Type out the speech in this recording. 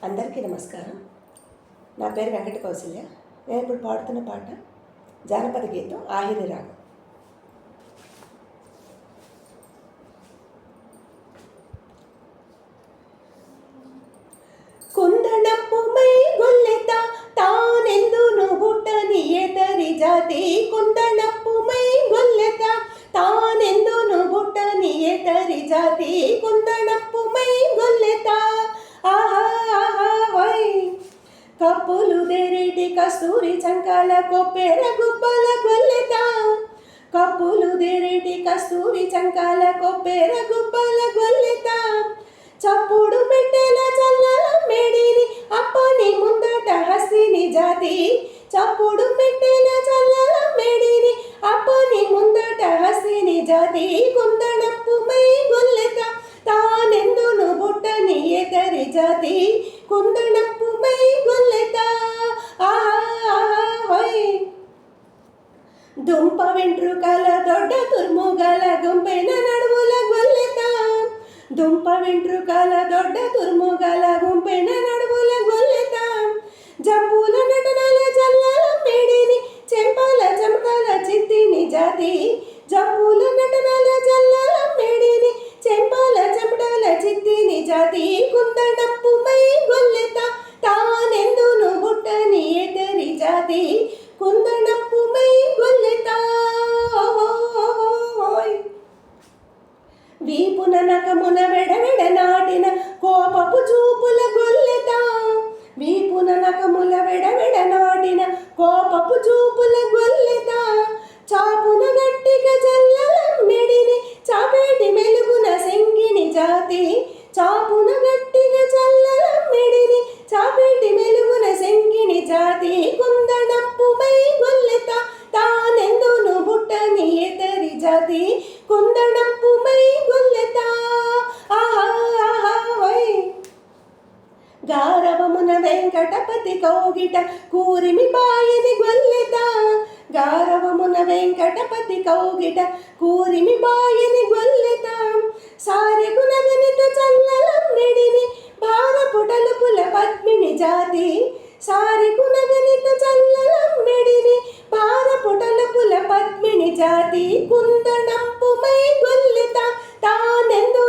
అందరికీ నమస్కారం. నా పేరు వెంకట కౌసల్య. నేను ఇప్పుడు పాడుతున్న పాట జానపద గీతం ఆహిరి రాగం. కుందనప్పు మై గొల్లెత తానెందును బుట్టని ఎతరి జాతి కుందనప్పు మై గొల్లెత తానెందును బుట్టని ఎతరి జాతి కుందనప్పు మై గొల్లెత కప్పులు దేరేటి కస్తూరి చంకాల కొప్పెర గుబ్బల గొల్లెత కప్పులు దేరేటి కస్తూరి చంకాల కొప్పెర గుబ్బల గొల్లెత చప్పుడు పెట్టెల చల్లల మేడిని అప్పని ముందట హస్తిని జాతి చప్పుడు పెట్టెల చల్లల మేడిని అప్పని ముందట హస్తిని జాతి కుందనప్పు మై గొల్లెత తానెందును బుట్టని ఎతరి జాతి కుందనప్పు మై గొల్లెత దుంప వెంట్రుకల దొడ్డ తుర్ముగల గుంపెన నడువుల గొల్లెత దుంప వెంట్రుకల దొడ్డ తుర్ముగల గుంపెన నడువుల గొల్లెత జంబుల నటనల జల్లల మేడిని చెంపల చెమటల చిత్తిని జాతి జంబుల నటనల జల్లల మేడిని చెంపల చెమటల చిత్తిని జాతి కుందనప్పు మై గొల్లెత తానెందును బుట్టని ఎతరి జాతి కుందనప్పు మై గొల్లెత వీపున నకమున వెడవెడ నాటిన కోపపు చూపుల గొల్లెత వీపున నకముల వెడవెడ నాటిన కోపపు చూపుల గొల్లెత చాపున గట్టిగా జల్లల మెడిని చాపేటి మెలుగున సెంగిని జాతి చాపున గట్టిగా జల్లల మెడిని చాపేటి మెలుగున సెంగిని జాతి కుందనప్పు మై గొల్లెత తానెందును బుట్టని ఎతరి జాతి కుందనప్పు మై గొల్లెత గారవమున వెంకటపతి కౌగిట కూరిమి బాయని గొల్లెత గారవమున వెంకటపతి కౌగిట కూరిమి బాయని గొల్లెత సారెకు నగనిత చల్లల మెడిని భారపు టలుపుల పద్మిని జాతి సారెకు నగనిత చల్లల మెడిని భారపు టలుపుల పద్మిని జాతి కుందనప్పు మై గొల్లెత తానెందు